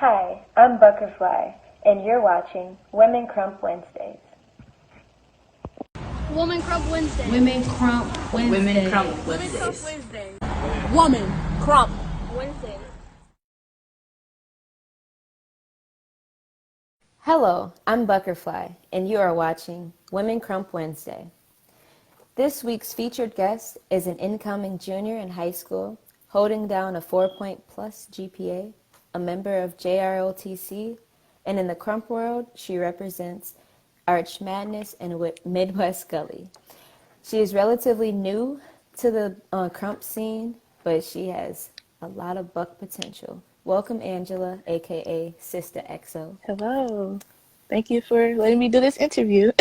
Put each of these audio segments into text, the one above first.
Hi, I'm Butterfly, and you're watching Women Krump Wednesdays. Woman Krump Wednesday. Women Krump Wednesday. Women Krump Women Wednesdays. Krump Wednesday. Woman Krump Wednesdays. Hello, I'm Butterfly, and you are watching Women Krump Wednesday. This week's featured guest is an incoming junior in high school, holding down a 4-point-plus GPA, a member of JROTC, and in the Krump world, she represents Arch Madness and Midwest Gully. She is relatively new to the Krump scene, but she has a lot of buck potential. Welcome, Angela, aka Sista XO. Hello. Thank you for letting me do this interview.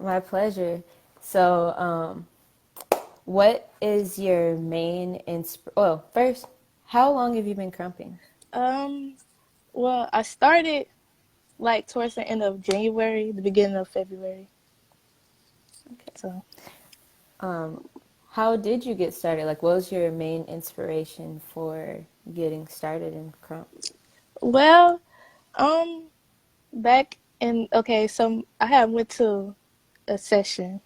My pleasure. So, what is your main well, first, how long have you been crumping? Well, I started like towards the end of January, the beginning of February. Okay. So, How did you get started? Like, what was your main inspiration for getting started in crump? well, back in so I had went to a session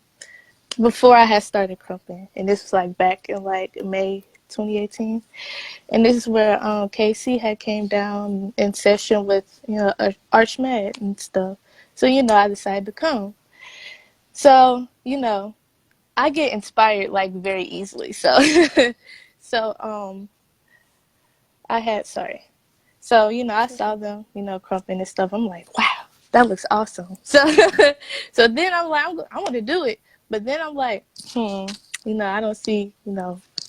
before I had started crumping, and this was like back in like May 2018, and this is where KC had came down in session with Archmad and stuff. So I decided to come. So I get inspired like very easily. So so I had sorry. So I saw them crumping and stuff. I'm like, wow, that looks awesome. So so then I'm like, I want to do it, but then I'm like, I don't see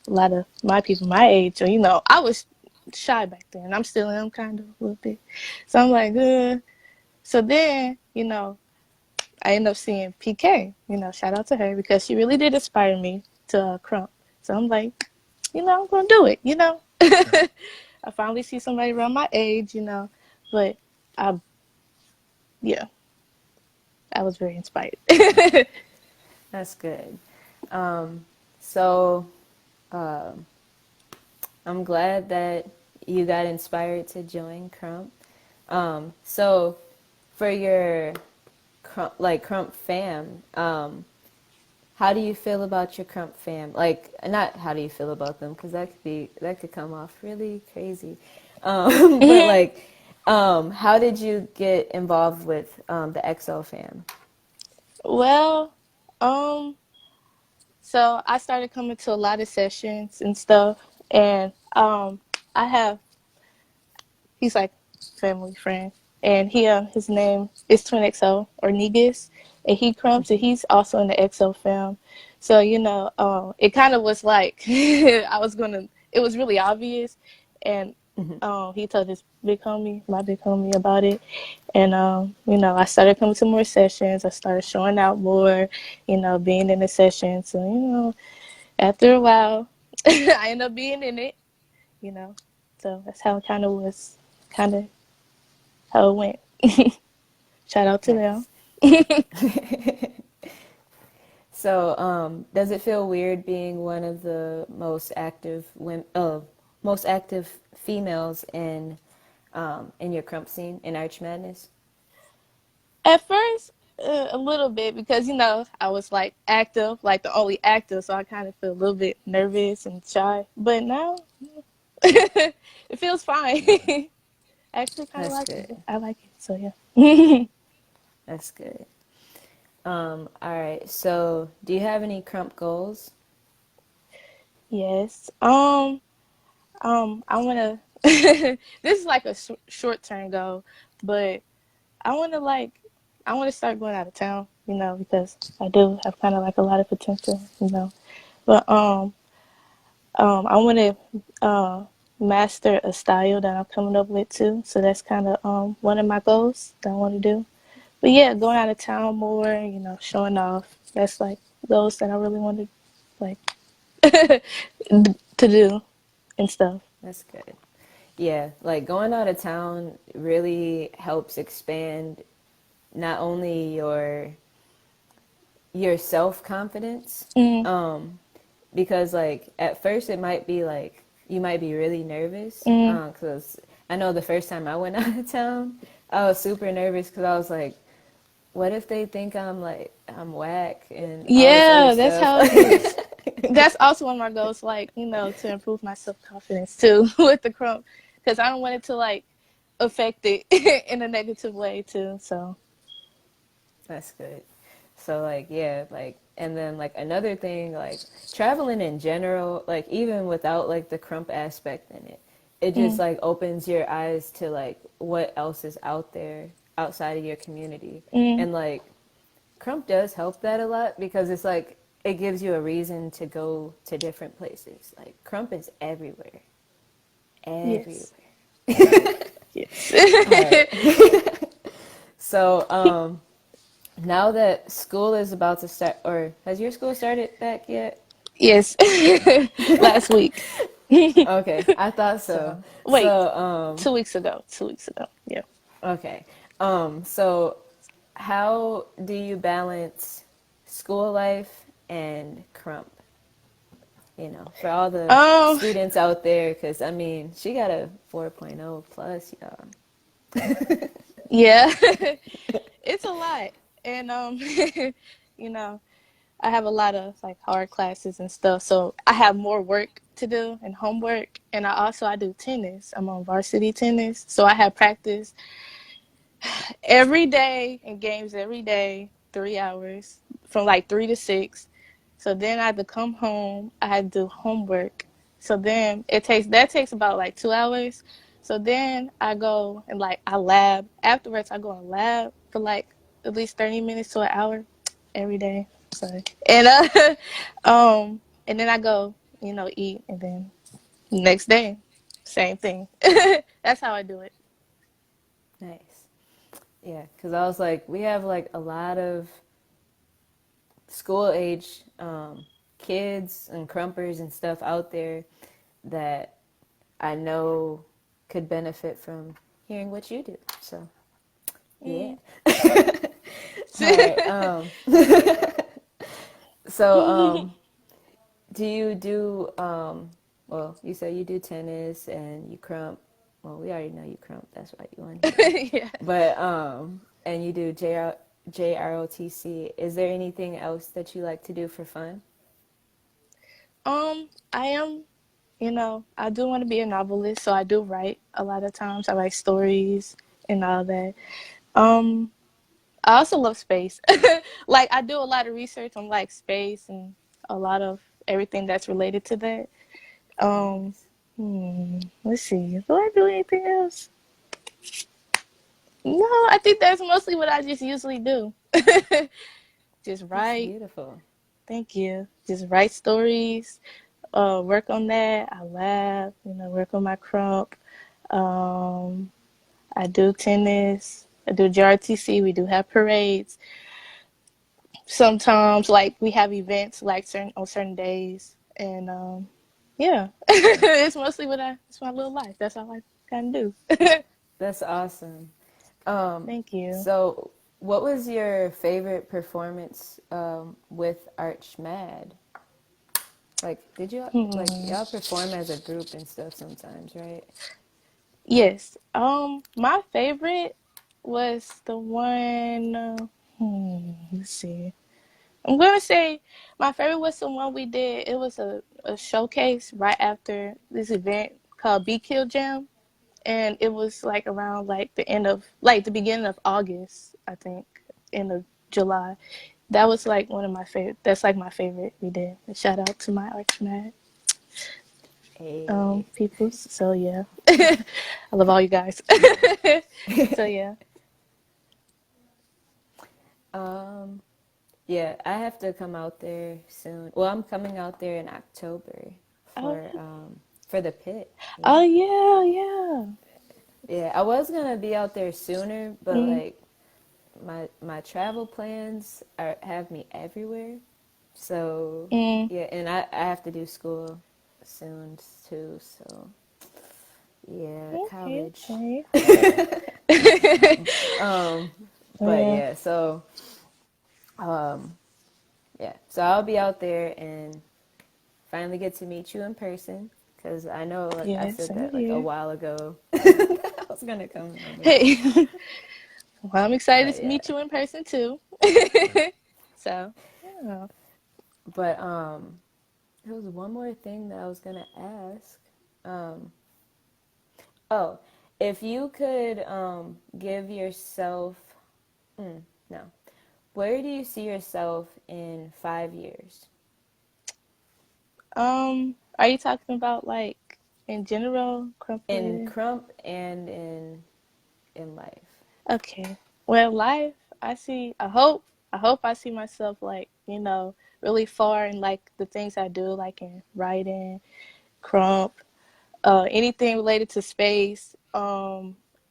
a lot of my people my age, or I was shy back then. I'm still am kind of a little bit. So I'm like, so then I ended up seeing PK. Shout out to her because she really did inspire me to crump. So I'm like, I'm gonna do it. I finally see somebody around my age. But I, yeah, I was very inspired. That's good. So, I'm glad that you got inspired to join Crump. So, for your Crump fam, how do you feel about your Crump fam? Like, not how do you feel about them, because that could come off really crazy. But like, how did you get involved with the XO fam? Well, so I started coming to a lot of sessions and stuff, and I have he's like family friend, and his name is Twin XO or Negus, and he crumps, and he's also in the XO film. So it kind of was like It was really obvious, and he told my big homie, about it, and I started coming to more sessions. I started showing out more, being in the sessions. So after a while, I ended up being in it, So that's how it kind of was, kind of how it went. Shout out to them. So, does it feel weird being one of the most active females in your Crump scene in Arch Madness? At first, a little bit because I was like active, like the only active, so I kind of feel a little bit nervous and shy. But now, it feels fine. I actually kind of That's like good. it. I like it, so yeah. That's good. All right. So, do you have any Crump goals? Yes. I wanna. This is like a short term goal, but I wanna I wanna start going out of town, because I do have kind of like a lot of potential. But I wanna master a style that I'm coming up with too. So that's kind of one of my goals that I want to do. But yeah, going out of town more, showing off. That's like goals that I really want to like to do and stuff. That's good. Yeah, like going out of town really helps expand not only your self-confidence, Mm, because like at first it might be like you might be really nervous, mm, because I know the first time I went out of town, I was super nervous because I was like, what if they think I'm whack and all this other Yeah, that's stuff? how it is. That's also one of my goals, like, to improve my self confidence too with the Krump, because I don't want it to like affect it in a negative way too. So, That's good. So like yeah, like and then like another thing, like traveling in general, like even without like the Krump aspect in it, it just mm, like opens your eyes to like what else is out there outside of your community. mm, And like Krump does help that a lot because it's like it gives you a reason to go to different places. Like Krump is everywhere. Everywhere. yes, yes. All right. So, now that school is about to start, or has your school started back yet? Yes, last week. Okay, I thought so. So, wait, So, 2 weeks ago. 2 weeks ago. Yeah. okay. So how do you balance school life and Krump? You know, for all the Um. students out there, because I mean, she got a 4.0 plus, y'all. Yeah. It's a lot, and you know, I have a lot of like hard classes and stuff, so I have more work to do and homework. And I do tennis. I'm on varsity tennis, so I have practice every day and games every day, 3 hours from like 3 to 6. So then I had to come home. I had to do homework. So then that takes about like 2 hours. So then I go and like I lab. Afterwards I go and lab for like at least 30 minutes to an hour every day. Sorry. And and then I go, eat, and then next day, same thing. That's how I do it. Nice. Yeah, because I was like, we have like a lot of school age kids and crumpers and stuff out there that I know could benefit from hearing what you do. So, yeah. Mm. All right. So, do you do, well, you said you do tennis and you crump. Well, we already know you crump. That's why you on here. Yeah. But, and you do JROTC. Is there anything else that you like to do for fun? I am, I do want to be a novelist, so I do write a lot of times. I write stories and all that. Um, I also love space. Like I do a lot of research on like space and a lot of everything that's related to that. Um, Nice. let's see. Do I do anything else? No, I think that's mostly what I just usually do. Just That's write. beautiful. Thank you. Just write stories. Work on that. I laugh. Work on my crump. Um, I do tennis. I do JRTC. We do have parades. Sometimes, like we have events, like certain days, and yeah, it's mostly it's my little life. That's all I kind of do. That's awesome. Um, Thank you. so, what was your favorite performance with Arch Mad? Like, did you like Hmm. y'all perform as a group and stuff sometimes, right? Yes. My favorite was the one. Let's see. I'm gonna say my favorite was the one we did. It was a showcase right after this event called Be Kill Jam, and it was like around like the beginning of August, I think, end of July. That was like one of my favorite. That's like my favorite we did. And shout out to my archmag Hey. peoples. So yeah, I love all you guys. So yeah. Um, yeah, I have to come out there soon. Well, I'm coming out there in October Oh for the pit. Yeah. oh yeah yeah. Yeah, I was gonna be out there sooner, but Mm, like my travel plans have me everywhere. So mm. yeah, and I have to do school soon too. So yeah, Okay college. okay. Um, but Yeah. yeah, so um, yeah, so I'll be out there and finally get to meet you in person because I know like I Yeah, said same that like a here. while ago. I was gonna come on this. Hey, well, I'm excited But to yeah, meet you in person too. So, yeah. but there was one more thing that I was gonna ask. Um, oh, if you could give yourself, no, where do you see yourself in 5 years? Are you talking about like in general, Krump In related? Krump and in life. Okay. Well, life, I hope I see myself like, really far in like the things I do, like in writing, Krump, anything related to space,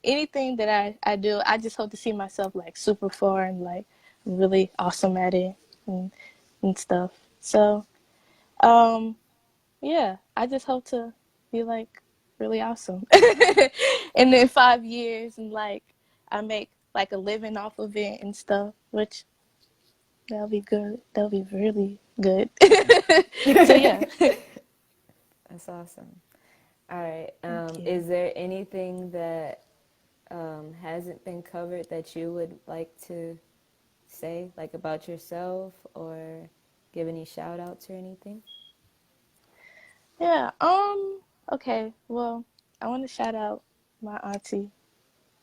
anything that I do, I just hope to see myself like super far and like really awesome at it and, and stuff. So, um, yeah, I just hope to be like really awesome. And then 5 years and like I make like a living off of it and stuff, which that'll be good. That'll be really good. So yeah. That's awesome. All right. Thank you. Is there anything that hasn't been covered that you would like to say, like about yourself or give any shout outs or anything? Yeah. Okay. Well, I want to shout out my auntie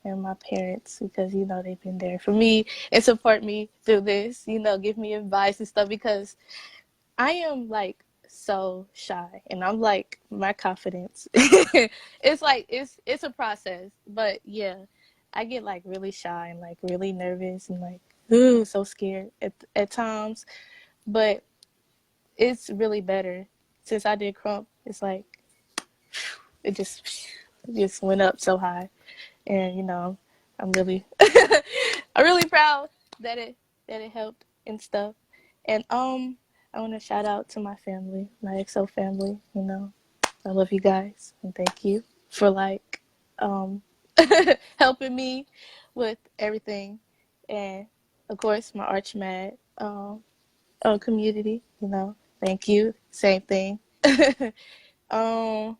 and my parents because they've been there for me and support me through this. Give me advice and stuff because I am like so shy and I'm like my confidence. It's like it's a process, but yeah, I get like really shy and like really nervous and like ooh so scared at times, but it's really better since I did Crump. It's like it just went up so high, and I'm really I'm really proud that it helped and stuff. And I want to shout out to my family, my XO family. I love you guys and thank you for like um helping me with everything, and of course my ArchMad community. Thank you. Same thing. um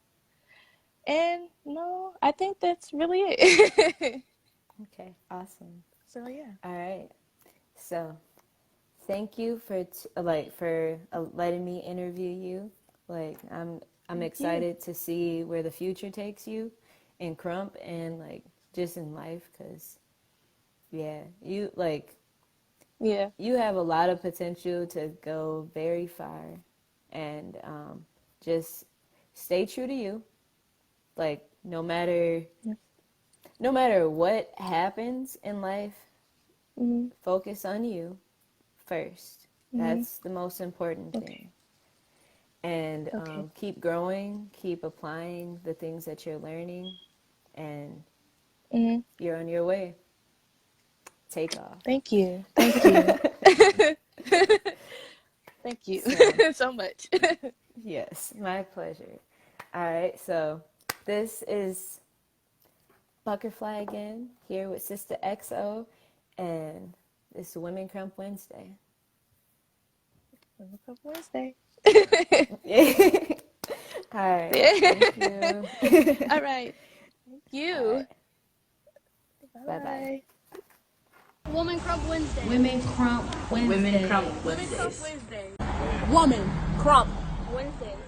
and no, I think that's really it. Okay, awesome. So yeah. All right. So, thank you for letting me interview you. Like I'm Thank you. excited to see where the future takes you in Crump and like just in life cuz yeah, Yeah. you have a lot of potential to go very far and just stay true to you. Like no matter what happens in life, Mhm. focus on you first. Mhm. That's the most important Okay. thing. And Okay. keep growing, keep applying the things that you're learning, and Mhm. you're on your way. Take off. Thank you. Thank you. Thank you So, so much. yes, my pleasure. All right, so this is Butterfly again, here with Sista XO, and this is Women Crump Wednesday. Look up Wednesday. All right, Yeah. thank you. All right. Thank All you. right, Bye bye-bye. bye. Woman Crump Wednesday. Women Crump Wednesday. Women Crump Wednesday. Woman Crump Wednesdays.